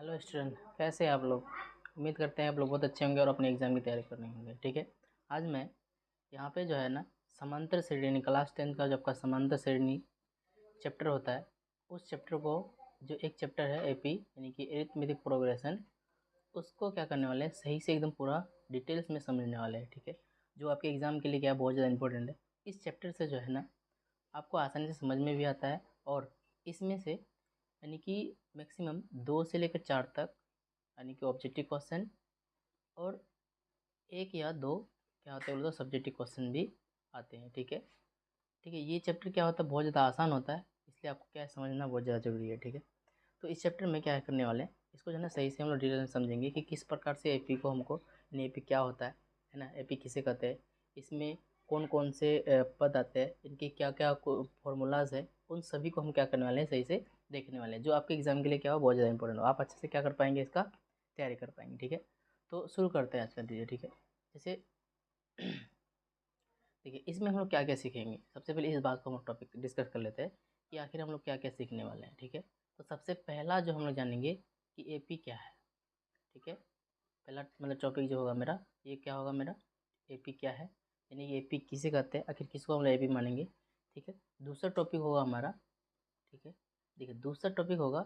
Hello student, कैसे हैं आप लोग। उम्मीद करते हैं आप लोग बहुत अच्छे होंगे और अपने एग्ज़ाम की तैयारी कर रहे होंगे। ठीक है, आज मैं यहाँ पे जो है ना समांतर श्रेणी क्लास 10 का जो आपका समांतर श्रेणी चैप्टर होता है, उस चैप्टर को जो एक चैप्टर है एपी यानी कि अरिथमेटिक प्रोग्रेशन, उसको क्या करने वाले हैं, सही से एकदम पूरा डिटेल्स में समझने वाले हैं। ठीक है, जो आपके एग्ज़ाम के लिए क्या बहुत ज़्यादा इंपॉर्टेंट है। इस चैप्टर से जो है ना आपको आसानी से समझ में भी आता है और इसमें से यानी कि मैक्सिमम 2 से लेकर 4 तक यानी कि ऑब्जेक्टिव क्वेश्चन और एक या दो क्या होते हैं बोलो तो सब्जेक्टिव क्वेश्चन भी आते हैं। ठीक है, ठीक है, ये चैप्टर क्या होता है बहुत ज़्यादा आसान होता है, इसलिए आपको क्या है समझना बहुत ज़्यादा ज़रूरी है। ठीक है, तो इस चैप्टर में क्या है करने वाले हैं, इसको जो है ना सही से हम लोग डिटेल में समझेंगे कि किस प्रकार से एपी को हमको एपी क्या होता है ना, एपी किसे कहते हैं, इसमें कौन कौन से पद आते हैं, इनके क्या क्या फॉर्मूलाज है, उन सभी को हम क्या करने वाले हैं सही से देखने वाले हैं, जो आपके एग्जाम के लिए क्या हो बहुत ज़्यादा इंपॉर्टेंट हो, आप अच्छे से क्या कर पाएंगे, इसका तैयारी कर पाएंगे। ठीक है, तो शुरू करते हैं आज का वीडियो। ठीक है, जैसे देखिए इसमें हम लोग क्या क्या सीखेंगे, सबसे पहले इस बात को हम लोग टॉपिक डिस्कस कर लेते हैं कि आखिर हम लोग क्या क्या सीखने वाले हैं। ठीक है, तो सबसे पहला जो हम लोग जानेंगे कि एपी क्या है। ठीक है, पहला मतलब टॉपिक जो होगा मेरा, ये क्या होगा मेरा, एपी क्या है, यानी कि एपी किसे कहते हैं, आखिर किसको हम लोग एपी मानेंगे। ठीक है, दूसरा टॉपिक होगा हमारा, ठीक है, देखिए दूसरा टॉपिक होगा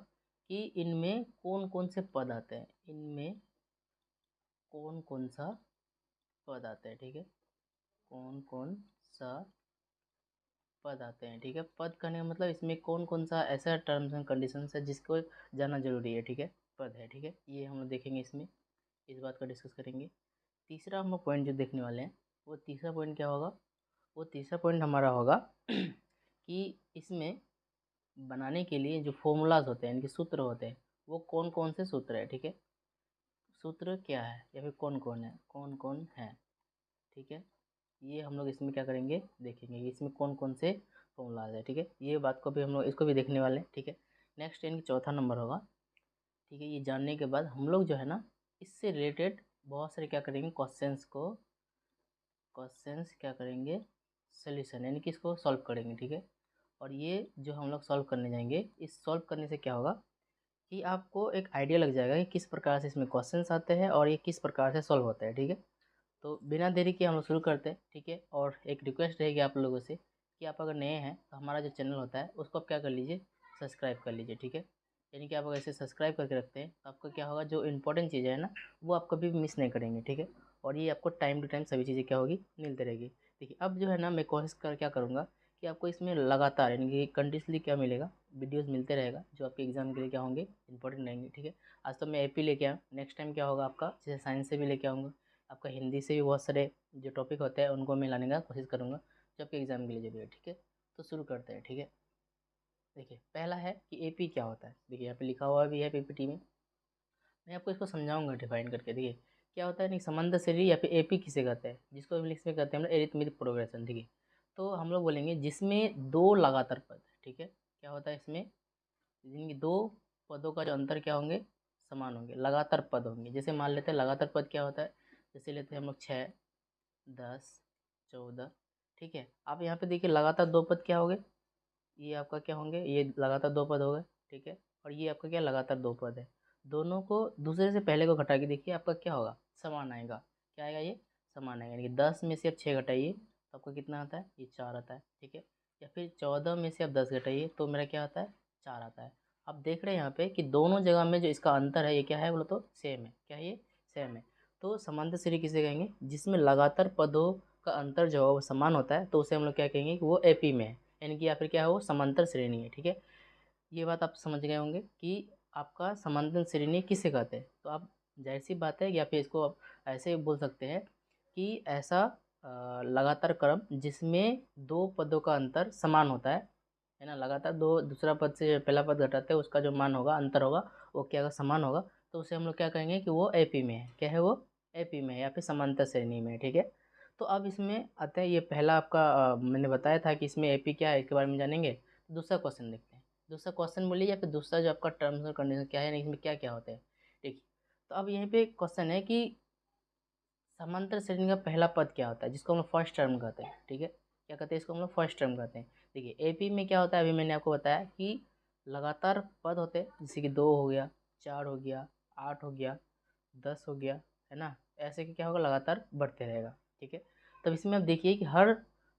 कि इनमें कौन कौन से पद आते हैं, इनमें कौन कौन सा पद आता है। ठीक है, कौन कौन सा पद आते हैं। ठीक है, पद कहने का मतलब इसमें कौन कौन सा ऐसा टर्म्स एंड कंडीशंस है जिसको जानना जरूरी है। ठीक है, पद है। ठीक है, ये हम लोग देखेंगे, इसमें इस बात का डिस्कस करेंगे। तीसरा हम लोग पॉइंट जो देखने वाले हैं, वो तीसरा पॉइंट क्या होगा, वो तीसरा पॉइंट हमारा होगा कि इसमें बनाने के लिए जो फॉर्मूलाज होते हैं, इनके सूत्र होते हैं, वो कौन कौन से सूत्र है। ठीक है, सूत्र क्या है या फिर कौन कौन है, कौन कौन है। ठीक है, ये हम लोग इसमें क्या करेंगे देखेंगे कि इसमें कौन कौन से फॉर्मूलाज है। ठीक है, ये बात को भी हम लोग इसको भी देखने वाले हैं। ठीक है, नेक्स्ट इनकी चौथा नंबर होगा। ठीक है, ये जानने के बाद हम लोग जो है ना इससे रिलेटेड बहुत सारे क्या करेंगे क्वेश्चंस क्या करेंगे, सोल्यूशन यानी कि इसको सॉल्व करेंगे। ठीक है, और ये जो हम लोग सॉल्व करने जाएंगे, इस सॉल्व करने से क्या होगा कि आपको एक आइडिया लग जाएगा कि किस प्रकार से इसमें क्वेश्चंस आते हैं और ये किस प्रकार से सॉल्व होता है। ठीक है, तो बिना देरी के हम लोग शुरू करते हैं। ठीक है, और एक रिक्वेस्ट रहेगी आप लोगों से कि आप अगर नए हैं तो हमारा जो चैनल होता है उसको आप क्या कर लीजिए, सब्सक्राइब कर लीजिए। ठीक है, यानी कि आप अगर इसे सब्सक्राइब करके रखते हैं तो आपका क्या होगा, जो इंपॉर्टेंट चीज़ें है ना वो आप कभी भी मिस नहीं करेंगे। ठीक है, और ये आपको टाइम टू टाइम सभी चीज़ें क्या होगी मिलती रहेगी। देखिए अब जो है ना मैं कोशिश कर क्या करूँगा कि आपको इसमें लगातार यानी कि कंटिन्यूसली क्या मिलेगा, वीडियोज़ मिलते रहेगा जो आपके एग्जाम के लिए क्या होंगे इंपॉर्टेंट रहेंगे। ठीक है, आज तो मैं एपी लेके आया, नेक्स्ट टाइम क्या होगा आपका जैसे साइंस से भी लेके आऊँगा, आपका हिंदी से भी बहुत सारे जो टॉपिक होते हैं उनको मैं लाने का कोशिश करूँगा जो आपके एग्जाम के लिए जरूरी है। ठीक है, तो शुरू करते हैं। ठीक है, देखिए पहला है कि एपी क्या होता है। देखिए यहाँ पे लिखा हुआ भी है पीपीटी में, मैं आपको इसको समझाऊंगा डिफाइन करके। देखिए क्या होता है नहीं, समंदर श्रेणी या फिर एपी किसे कहते हैं, जिसको इंग्लिश में कहते हैं हम लोग एरिथमेटिक प्रोग्रेशन। ठीक है, तो हम लोग बोलेंगे जिसमें दो लगातार पद। ठीक है, क्या होता है इसमें, जिनकी दो पदों का जो अंतर क्या होंगे, समान होंगे, लगातार पद होंगे। जैसे मान लेते हैं लगातार पद क्या होता है, जैसे लेते हैं हम लोग 6, 10, 14। ठीक है, आप यहाँ पे देखिए लगातार दो पद क्या हो गए, ये आपका क्या होंगे, ये लगातार दो पद हो गए। ठीक है, और ये आपका क्या लगातार दो पद है, दोनों को दूसरे से पहले को घटा के देखिए आपका क्या होगा, समान आएगा। क्या आएगा, ये समान आएगा, यानी कि 10 में से आप 6 घटाइए तो आपका कितना आता है, ये 4 आता है। ठीक है, या फिर 14 में से आप 10 घटाइए तो मेरा क्या आता है, 4 आता है। आप देख रहे हैं यहाँ पे कि दोनों जगह में जो इसका अंतर है ये क्या है बोलो तो सेम है। क्या है ये, सेम है। तो समांतर श्रेणी किसे कहेंगे, जिसमें लगातार पदों का अंतर जो है वो समान होता है, तो उसे हम लोग क्या कहेंगे कि वो एपी में है, यानी कि या फिर क्या है वो समांतर श्रेणी है। ठीक है, ये बात आप समझ गए होंगे कि आपका समांतर श्रेणी किसे कहते हैं। तो आप जाहिर सी बात है, या फिर इसको आप ऐसे बोल सकते हैं कि ऐसा लगातार क्रम जिसमें दो पदों का अंतर समान होता है ना, लगातार दो दूसरा पद से पहला पद घटाते हैं उसका जो मान होगा, अंतर होगा, वो क्या होगा, समान होगा, तो उसे हम लोग क्या कहेंगे कि वो एपी में है। क्या है वो, एपी में है या फिर समांतर श्रेणी में है। ठीक है, तो अब इसमें आते हैं, ये पहला आपका मैंने बताया था कि इसमें एपी क्या है इसके बारे में जानेंगे। तो दूसरा क्वेश्चन देखते हैं, दूसरा क्वेश्चन बोलिए या फिर दूसरा जो आपका टर्म्स और कंडीशन क्या है, इसमें क्या क्या होते हैं। देखिए तो अब यहीं पे क्वेश्चन है कि समांतर श्रेणी का पहला पद क्या होता है, जिसको हम लोग फर्स्ट टर्म कहते हैं। ठीक है, क्या कहते हैं, इसको हम लोग फर्स्ट टर्म कहते हैं। देखिए एपी में क्या होता है, अभी मैंने आपको बताया कि लगातार पद होते हैं, जैसे कि 2 हो गया, 4 हो गया, 8 हो गया, 10 हो गया, है ना। ऐसे कि क्या होगा, लगातार बढ़ते रहेगा, ठीक है। तब इसमें आप देखिए कि हर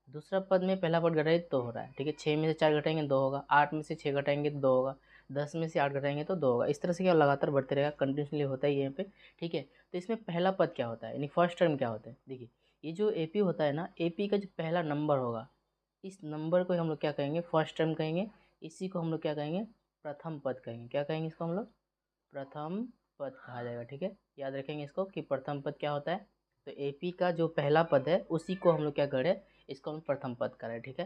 दूसरा पद में पहला पद घटाए तो हो रहा है, ठीक है। 6 में से 4 घटाएंगे 2 होगा, 8 में से 6 घटाएंगे तो 2 होगा, 10 में से 8 घटाएंगे तो 2 होगा। इस तरह से क्या लगातार बढ़ते रहेगा, कंटिन्यूसली होता है यहाँ पे, ठीक है। तो इसमें पहला पद क्या होता है, यानी फर्स्ट टर्म क्या होता है, देखिए ये जो एपी होता है ना, एपी का जो पहला नंबर होगा, इस नंबर को हम लोग क्या कहेंगे, फर्स्ट टर्म कहेंगे। इसी को हम लोग क्या कहेंगे, प्रथम पद कहेंगे। क्या कहेंगे इसको हम लोग, प्रथम पद कहा जाएगा, ठीक है। याद रखेंगे इसको कि प्रथम पद क्या होता है। तो एपी का जो पहला पद है उसी को हम लोग क्या करें, इसको हम प्रथम पद करें, ठीक है।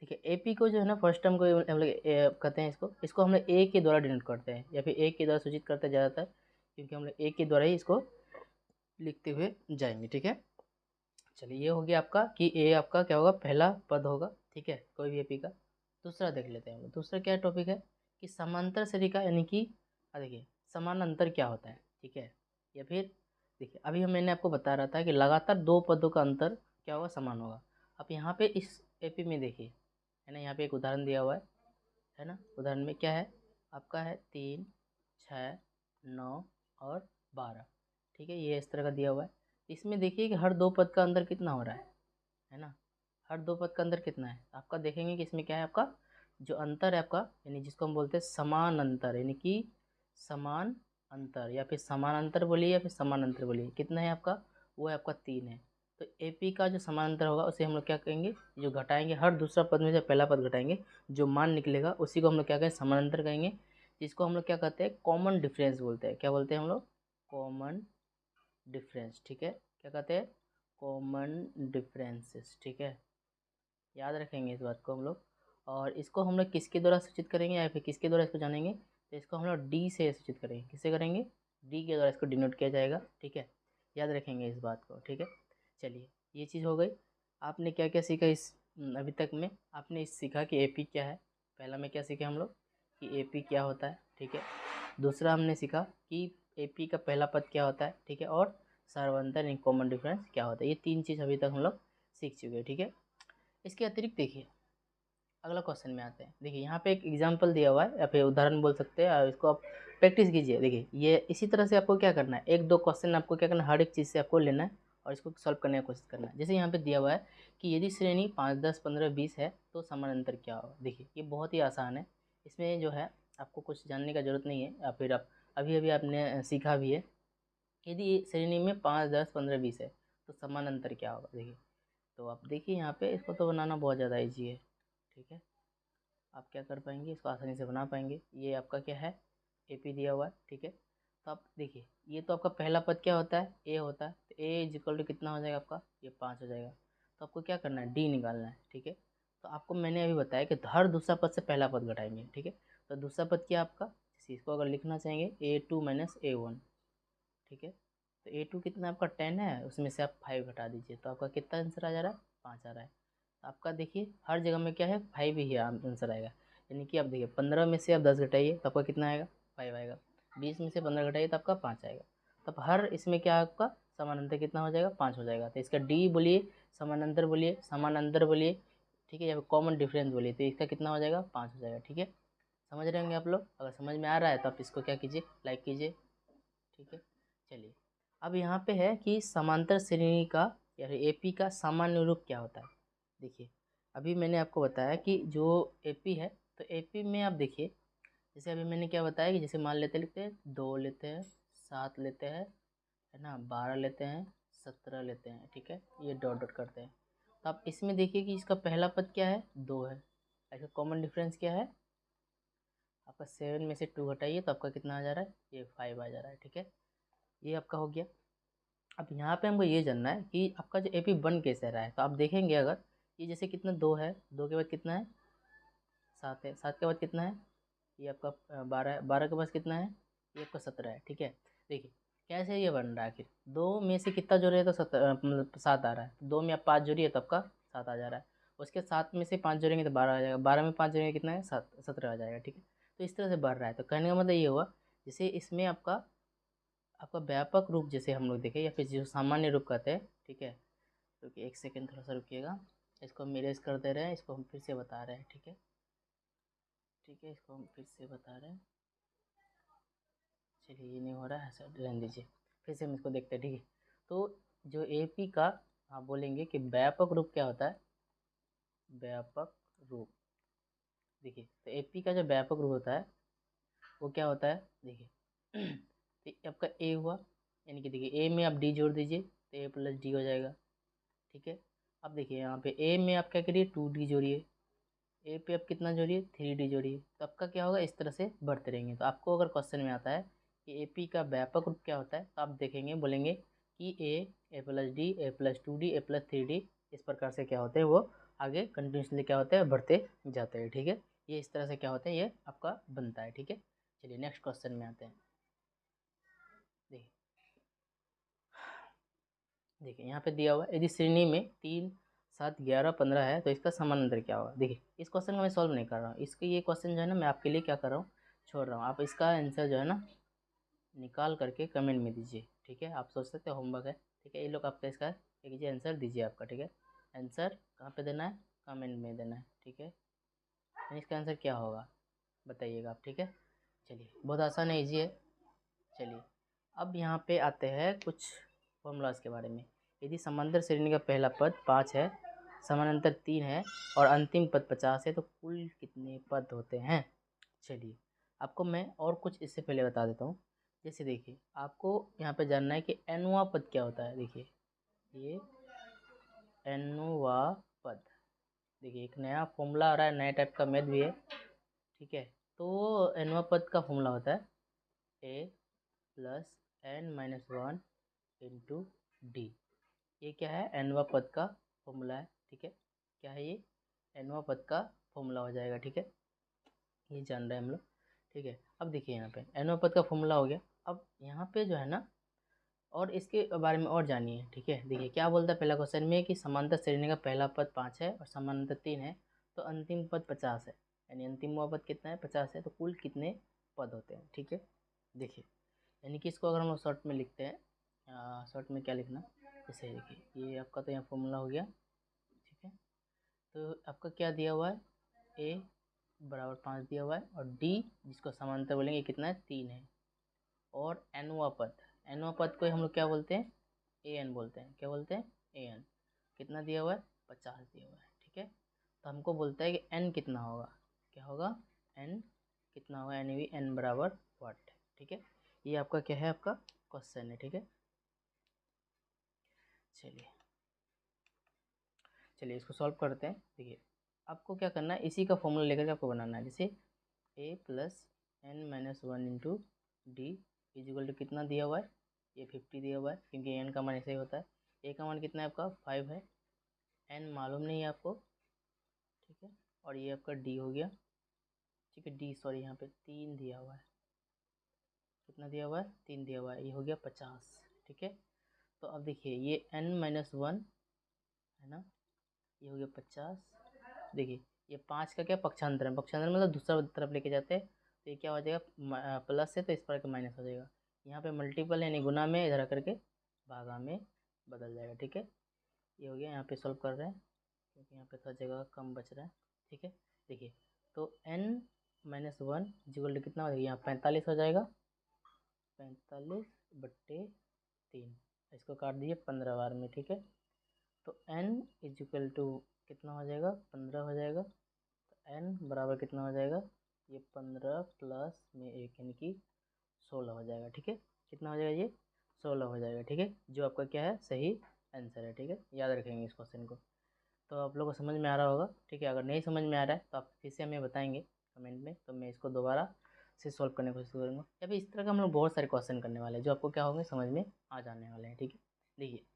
ठीक है, एपी को जो है ना, फर्स्ट टर्म को हम लोग कहते हैं, इसको हम लोग ए के द्वारा डिनोट करते हैं, या फिर ए के द्वारा सूचित करते हैं ज़्यादातर, क्योंकि हम लोग ए के द्वारा ही इसको लिखते हुए जाएंगे, ठीक है। चलिए, ये हो गया आपका कि ए आपका क्या होगा, पहला पद होगा, ठीक है, कोई भी एपी का। दूसरा देख लेते हैं हम लोग। दूसरा क्या टॉपिक है कि समांतर श्रेणी का, यानी कि देखिए समान अंतर क्या होता है, ठीक है। या फिर देखिए, अभी मैंने आपको बता रहा था कि लगातार दो पदों का अंतर क्या होगा, समान होगा। अब यहाँ पे इस एपी में देखिए, है ना, यहाँ पे एक उदाहरण दिया हुआ है ना। उदाहरण में क्या है आपका, है 3, 6, 9 और 12, ठीक है। ये इस तरह का दिया हुआ है। इसमें देखिए कि हर दो पद का अंतर कितना हो रहा है ना। हर दो पद का अंतर कितना है, आपका देखेंगे कि इसमें क्या है, आपका जो अंतर है आपका, यानी जिसको हम बोलते हैं समान अंतर, यानी कि समान अंतर, या फिर समान अंतर बोलिए, या फिर समान अंतर बोलिए, कितना है आपका, वो है आपका 3 है। तो एपी का जो समान अंतर होगा उसे हम लोग क्या कहेंगे, जो घटाएंगे, हर दूसरा पद में से पहला पद घटाएंगे, जो मान निकलेगा उसी को हम लोग क्या कहेंगे, समान अंतर कहेंगे। जिसको हम लोग क्या कहते हैं, कॉमन डिफरेंस बोलते हैं। क्या बोलते हैं हम लोग, कॉमन डिफरेंस, ठीक है। क्या कहते हैं, कॉमन डिफरेंसेस, ठीक है। याद रखेंगे इस बात को हम लोग। और इसको हम लोग किसके द्वारा सूचित करेंगे, या फिर किसके द्वारा इसको जानेंगे, तो इसको हम लोग डी से सूचित करेंगे। किससे करेंगे, डी के द्वारा इसको डिनोट किया जाएगा, ठीक है। याद रखेंगे इस बात को, ठीक है। चलिए, ये चीज़ हो गई। आपने क्या क्या सीखा इस अभी तक में, आपने इस सीखा कि एपी क्या है। पहला में क्या सीखे हम लोग कि एपी क्या होता है, ठीक है। दूसरा हमने सीखा कि एपी का पहला पद क्या होता है, ठीक है। और सार्वंतर यानी कॉमन डिफरेंस क्या होता है। ये तीन चीज़ अभी तक हम लोग सीख चुके हैं, ठीक है। इसके अतिरिक्त देखिए, अगला क्वेश्चन में आते हैं। देखिए यहाँ पे एक एग्जांपल दिया हुआ है, या फिर उदाहरण बोल सकते हैं, और इसको आप प्रैक्टिस कीजिए। देखिए ये इसी तरह से आपको क्या करना है, एक दो क्वेश्चन आपको क्या करना है, हर एक चीज़ से आपको लेना है और इसको सॉल्व करने की कोशिश करना है। जैसे यहाँ पे दिया हुआ है कि यदि श्रेणी 5, 10, 15, 20 है तो समान अंतर क्या होगा। देखिए ये बहुत ही आसान है, इसमें जो है आपको कुछ जानने का जरूरत नहीं है, या फिर आप अभी अभी आपने सीखा भी है। यदि श्रेणी में 5, 10, 15, 20 है तो समान अंतर क्या होगा। देखिए, तो आप देखिए यहाँ पे इसको तो बनाना बहुत ज़्यादा ईजी है, ठीक है। आप क्या कर पाएंगे, इसको आसानी से बना पाएंगे। ये आपका क्या है, एपी दिया हुआ है, ठीक है। तो आप देखिए, ये तो आपका पहला पद क्या होता है, ए होता है। तो ए इज इक्वल टू कितना हो जाएगा आपका, ये 5 हो जाएगा। तो आपको क्या करना है, डी निकालना है, ठीक है। तो आपको मैंने अभी बताया कि हर दूसरा पद से पहला पद घटाएंगे, ठीक है। तो दूसरा पद क्या आपका, जैसे इसको अगर लिखना चाहेंगे A2 माइनस A1, ठीक है। तो A2 कितना आपका 10 है, उसमें से आप 5 घटा दीजिए, तो आपका कितना आंसर आ जा रहा है, 5 आ रहा है। आपका देखिए हर जगह में क्या है, 5 ही आंसर आएगा। यानी कि आप देखिए 15 में से आप 10 घटाइए तो आपका कितना आएगा, 5 आएगा। 20 में से 15 घटाइए तो आपका 5 आएगा। तो अब हर इसमें क्या आपका समानांतर कितना हो जाएगा, 5 हो जाएगा। तो इसका डी बोलिए, समानांतर बोलिए, समानांतर बोलिए, ठीक है, या फिर कॉमन डिफरेंस बोलिए, तो इसका कितना हो जाएगा, 5 हो जाएगा, ठीक है। समझ रहे होंगे आप लोग। अगर समझ में आ रहा है तो आप इसको क्या कीजिए, लाइक कीजिए, ठीक है। चलिए, अब यहाँ पे है कि समांतर श्रेणी का या फिर एपी का सामान्य रूप क्या होता है। देखिए, अभी मैंने आपको बताया कि जो एपी है, तो एपी में आप देखिए, जैसे अभी मैंने क्या बताया कि जैसे मान लेते लेते हैं 2 लेते हैं, 7 लेते हैं, है ना, 12 लेते हैं, 17 लेते हैं, ठीक है। ये डॉट डॉट करते हैं। तो आप इसमें देखिए कि इसका पहला पद क्या है, 2 है। इसका कॉमन डिफरेंस क्या है आपका, 7 में से 2 घटाइए तो आपका कितना आ जा रहा है, ये 5 आ जा रहा है, ठीक है। ये आपका हो गया। अब यहाँ पे हमको ये जानना है कि आपका जो एपी बन कैसे रहा है। तो आप देखेंगे अगर ये जैसे कितना 2 है, 2 के बाद कितना है, 7 है, 7 के बाद कितना है, ये आपका 12 है, 12 के पास कितना है, ये आपका 17 है, ठीक है। देखिए कैसे ये बन रहा है, आखिर 2 में से कितना जोड़े तो 7 आ रहा है। 2 में आप 5 जोड़िए तो आपका 7 आ जा रहा है। उसके 7 में से 5 जोड़ेंगे तो 12 आ जाएगा। 12 में 5 जोड़ेंगे कितना है, 17 आ जाएगा, ठीक है। तो इस तरह से बढ़ रहा है। तो कहने का मतलब ये हुआ, जैसे इसमें आपका आपका व्यापक रूप जैसे हम लोग देखें, या फिर जो सामान्य रूप कहते हैं, ठीक है। क्योंकि एक सेकेंड थोड़ा सा रुकिएगा, इसको हम इरेज कर दे रहे हैं, इसको हम फिर से बता रहे हैं, ठीक है। ठीक है, इसको हम फिर से बता रहे हैं। चलिए ये नहीं हो रहा है, ऐसा रहने दीजिए, फिर से हम इसको देखते हैं, ठीक है। तो जो AP का आप बोलेंगे कि व्यापक रूप क्या होता है, व्यापक रूप, देखिए तो AP का जो व्यापक रूप होता है वो क्या होता है, देखिए तो ये आपका A हुआ, यानी कि देखिए A में आप D जोड़ दीजिए तो A प्लस D हो जाएगा, ठीक है। अब देखिए यहाँ पे A में आप क्या करिए 2D जोड़िए, A पे आप कितना जोड़िए 3D जोड़िए, तो आपका क्या होगा, इस तरह से बढ़ते रहेंगे। तो आपको अगर क्वेश्चन में आता है कि AP का व्यापक रूप क्या होता है, तो आप देखेंगे बोलेंगे कि A plus D, A plus 2D, A plus 3D, इस प्रकार से क्या होते हैं वो आगे कंटिन्यूसली क्या होते हैं, बढ़ते जाते हैं, ठीक है। ये इस तरह से क्या होते हैं, ये आपका बनता है, ठीक है। चलिए नेक्स्ट क्वेश्चन में आते हैं। देखिए देखिए यहाँ पे दिया हुआ है, यदि श्रेणी में 3, 7, 11, 15 है तो इसका समानांतर क्या होगा। देखिए इस क्वेश्चन को मैं सॉल्व नहीं कर रहा हूँ, इसके ये क्वेश्चन जो है ना मैं आपके लिए क्या कर रहा हूँ, छोड़ रहा हूँ। आप इसका आंसर जो है ना निकाल करके कमेंट में दीजिए, ठीक है। आप सोच सकते हो होमवर्क है, ठीक है। ये लोग आपका इसका एक कीजिए आंसर दीजिए आपका, ठीक है। आंसर कहाँ पे देना है, कमेंट में देना है, ठीक है। इसका आंसर क्या होगा बताइएगा आप, ठीक है। चलिए बहुत आसान है, ईजी है। चलिए अब यहाँ पे आते हैं कुछ फॉर्मूलाज के बारे में। यदि समांतर श्रेणी का पहला पद 5 है, समानांतर 3 है और अंतिम पद 50 है तो कुल कितने पद होते हैं। चलिए आपको मैं और कुछ इससे पहले बता देता हूँ। जैसे देखिए आपको यहाँ पे जानना है कि nवां पद क्या होता है। देखिए ये nवां पद, देखिए एक नया फॉर्मूला आ रहा है, नया टाइप का मैथ भी है, ठीक है। तो nवां पद का फॉर्मूला होता है a plus n-1 into D. ये क्या है, nवां पद का फॉर्मूला है, ठीक है। क्या है ये, nवां पद का फॉर्मूला हो जाएगा, ठीक है। ये जान रहे हैं हम लोग, ठीक है। अब देखिए यहाँ पे nवां पद का फॉर्मूला हो गया। अब यहाँ पे जो है ना और इसके बारे में और जानिए, ठीक है। देखिए क्या बोलता है पहला क्वेश्चन में कि समांतर श्रेणी का पहला पद 5 है और समानांतर 3 है तो अंतिम पद 50 है, यानी अंतिम पद कितना है 50 है, तो कुल कितने पद होते हैं, ठीक है। देखिए यानी कि इसको अगर हम लोग शॉर्ट में लिखते हैं, शॉर्ट में क्या लिखना, जैसे देखिए ये आपका तो यहाँ फॉर्मूला हो गया, ठीक है। तो आपका क्या दिया हुआ है, ए बराबर 5 दिया हुआ है और डी जिसको समांतर बोलेंगे कितना है 3 है, और एनवा पद को हम लोग क्या बोलते हैं, ए एन बोलते हैं, क्या बोलते हैं ए एन। कितना दिया हुआ है 50 दिया हुआ है, ठीक है। तो हमको बोलता है कि एन कितना होगा, क्या होगा एन कितना होगा, यानी भी एन बराबर व्हाट, ठीक है। ये आपका क्या है, आपका क्वेश्चन है, ठीक है। चलिए चलिए इसको सॉल्व करते हैं। देखिए आपको क्या करना है, इसी का फॉर्मूला लेकर के आपको बनाना है। जैसे a plus n-1 into D equal to कितना दिया हुआ है, ये 50 दिया हुआ है क्योंकि n का मान ऐसे ही होता है। a का मान कितना है आपका 5 है, n मालूम नहीं है आपको, ठीक है। और ये आपका d हो गया, ठीक है। d सॉरी यहाँ पे 3 दिया हुआ है, कितना दिया हुआ है 3 दिया हुआ है, ये हो गया 50, ठीक है। तो अब देखिए ये n-1 है ना, ये हो गया 50। देखिए ये 5 का क्या पक्षांतर है, पक्षांतर मतलब दूसरा तरफ लेके जाते हैं, तो ये क्या हो जाएगा प्लस है तो इस पर का माइनस हो जाएगा। यहाँ पे मल्टीपल यानी गुना में, इधर करके भागा में बदल जाएगा, ठीक है। ये हो गया, यहाँ पे सॉल्व कर रहे हैं क्योंकि यहाँ पे थोड़ा जगह कम बच रहा है, ठीक है। देखिए तो n-1 इक्वल टू कितना हो जाएगा, यहाँ 45 हो जाएगा, 45/3, इसको काट दीजिए 15 बार में, ठीक है। तो n इक्वल टू कितना हो जाएगा 15 हो जाएगा, तो n बराबर कितना हो जाएगा, ये 15 प्लस में 1 यानी कि 16 हो जाएगा, ठीक है। कितना हो जाएगा, ये 16 हो जाएगा, ठीक है। जो आपका क्या है सही आंसर है, ठीक है। याद रखेंगे इस क्वेश्चन को। तो आप लोगों को समझ में आ रहा होगा, ठीक है। अगर नहीं समझ में आ रहा है तो आप फिर से हमें बताएंगे कमेंट में, तो मैं इसको दोबारा से सॉल्व करने की कोशिश करूँगा। या फिर इस तरह का हम लोग बहुत सारे क्वेश्चन करने वाले हैं जो आपको क्या होंगे समझ में आ जाने वाले हैं, ठीक है। देखिए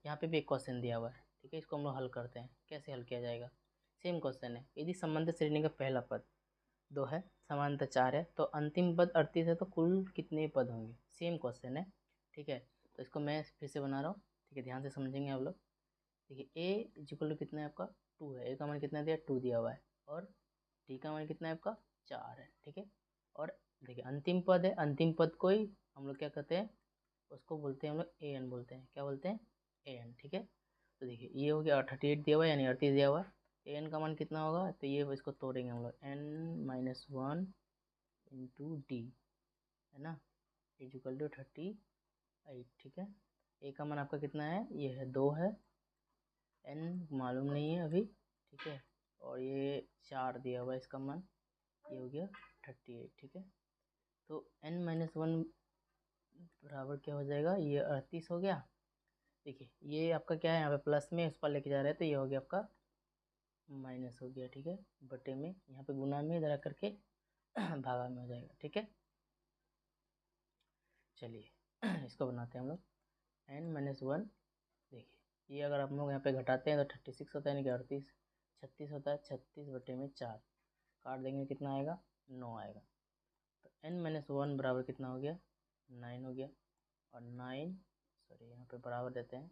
यहाँ पे भी एक क्वेश्चन दिया हुआ है, ठीक है। इसको हम लोग हल करते हैं, कैसे हल किया जाएगा। सेम क्वेश्चन है, यदि संबंधित श्रेणी का पहला पद 2 है, समांतर 4 है तो अंतिम पद 38 है तो कुल कितने पद होंगे। सेम क्वेश्चन है, ठीक है। तो इसको मैं फिर से बना रहा हूँ, ठीक है। ध्यान से समझेंगे आप लोग। देखिए ए इक्वल टू कितना है आपका 2 है, ए का मान कितना दिया 2 दिया हुआ है, और डी का मान कितना है आपका 4 है, ठीक है। और देखिए अंतिम पद है, अंतिम पद को ही हम लोग क्या कहते हैं, उसको बोलते हैं हम लोग ए एन बोलते हैं, क्या बोलते हैं ए एन, ठीक है। तो देखिए ये हो गया 38 दिया हुआ है यानी 38 दिया हुआ है, ए एन का मान कितना होगा, तो ये इसको तोड़ेंगे हम लोग n-1 इंटू डी, है ना। इक्वल टू 38, ठीक है। ए का मान आपका कितना है, ये है 2 है, एन मालूम नहीं है अभी, ठीक है। और ये 4 दिया हुआ है इसका मान, ये हो गया 38, ठीक है। तो n-1 बराबर क्या हो जाएगा, ये 38 हो गया। देखिए ये आपका क्या है, यहाँ पे प्लस में उस पर लेके जा रहे हैं तो ये हो गया आपका माइनस हो गया, ठीक है। बटे में यहाँ पे गुना में इधर करके भागा में हो जाएगा, ठीक है। चलिए इसको बनाते हैं हम लोग, n-1। देखिए ये अगर आप लोग यहाँ पे घटाते हैं तो 36 होता है, यानी कि 38, 36 होता है, 36 बटे में 4 काट देंगे, कितना आएगा, 9 आएगा। तो n-1 बराबर कितना हो गया, 9 हो गया। और 9 सॉरी यहाँ पे बराबर देते हैं,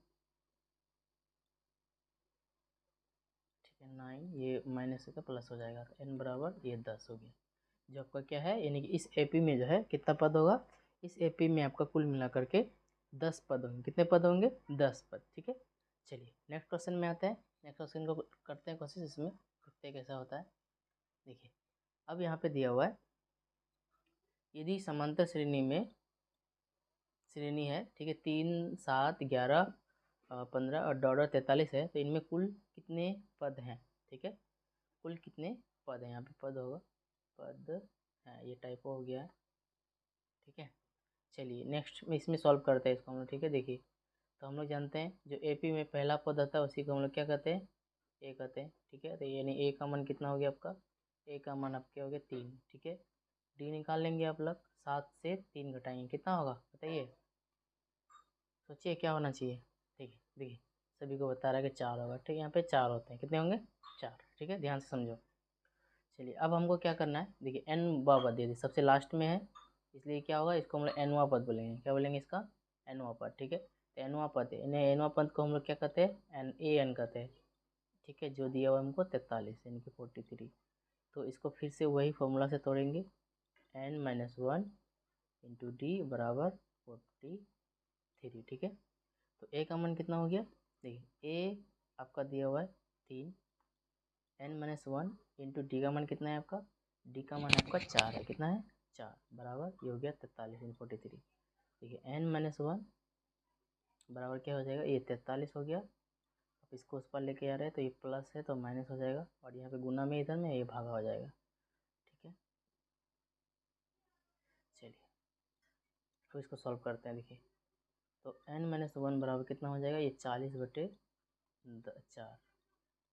ठीक है। 9 ये माइनस से तो प्लस हो जाएगा, तो n बराबर ये 10 हो गया। जो आपका क्या है, यानी कि इस एपी में जो है कितना पद होगा, इस एपी में आपका कुल मिला करके 10 पद होंगे। कितने पद होंगे, 10 पद, ठीक है। चलिए नेक्स्ट क्वेश्चन में आते हैं। नेक्स्ट क्वेश्चन को करते हैं कोशिश, इसमें देखते हैं कैसा होता है। देखिए अब यहाँ पे दिया हुआ है, यदि समांतर श्रेणी है, ठीक है, 3, 7, 11, 15 और डॉलर 43 है, तो इनमें कुल कितने पद हैं, ठीक है। कुल कितने पद हैं, यहाँ पे पद होगा, पद है, ये टाइपो हो गया है, ठीक है। चलिए नेक्स्ट में इसमें सॉल्व करते हैं इसको हम लोग, ठीक है। देखिए तो हम लोग जानते हैं जो एपी में पहला पद होता है उसी को हम लोग क्या कहते हैं, ए कहते हैं, ठीक है। तो यानी ए का मान कितना हो गया आपका, ए का मान आपके हो गया 3, ठीक है। डी निकाल लेंगे आप लोग, 7 से 3 घटाएंगे, कितना होगा बताइए, सोचिए क्या होना चाहिए। ठीक है, देखिए सभी को बता रहा है कि 4 होगा, ठीक है। यहाँ पे 4 होते हैं, कितने होंगे, 4, ठीक है, ध्यान से समझो। चलिए अब हमको क्या करना है, देखिए एन पद दे दी सबसे लास्ट में है, इसलिए क्या होगा, इसको हम लोग एनवा पद बोलेंगे, क्या बोलेंगे इसका, एनवा पद, ठीक है। तो एनवा पद है, इन्हें एनवा पद को हम लोग क्या कहते हैं, एन कहते हैं, ठीक है। जो दिया हुआ हमको 43 यानी कि 43, तो इसको फिर से वही फॉर्मूला से तोड़ेंगे, n-1 इंटू डी बराबर 43, ठीक है। तो ए का मान कितना हो गया, देखिए ए आपका दिया हुआ है 3, n-1 इंटू डी का मान कितना है आपका, डी का मान आपका 4 है, कितना है, 4 बराबर ये हो गया 43 इन 43। देखिए n-1 बराबर क्या हो जाएगा, ये 43 हो गया। अब इसको उस पर लेके आ रहे हैं तो ये प्लस है तो माइनस हो जाएगा, और यहाँ पे गुना में इधर में ये भागा हो जाएगा, ठीक है। चलिए तो इसको सॉल्व करते हैं। देखिए तो n-1 बराबर कितना हो जाएगा, ये 40 बटे 4,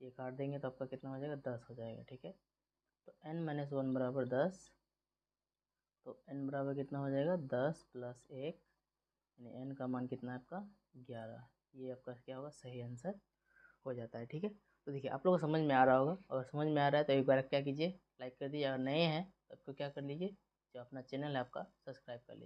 ये काट देंगे तो आपका कितना हो जाएगा, 10 हो जाएगा, ठीक है। तो n-1 बराबर 10, तो n बराबर कितना हो जाएगा, 10 प्लस 1, यानी n का मान कितना है आपका 11, ये आपका क्या होगा, सही आंसर हो जाता है, ठीक है। तो देखिए आप लोगों को समझ में आ रहा होगा, अगर समझ में आ रहा है तो एक बार क्या कीजिए, लाइक कर दीजिए, अगर नए हैं तो आपको क्या कर लीजिए, जो अपना चैनल है आपका सब्सक्राइब कर लीजिए।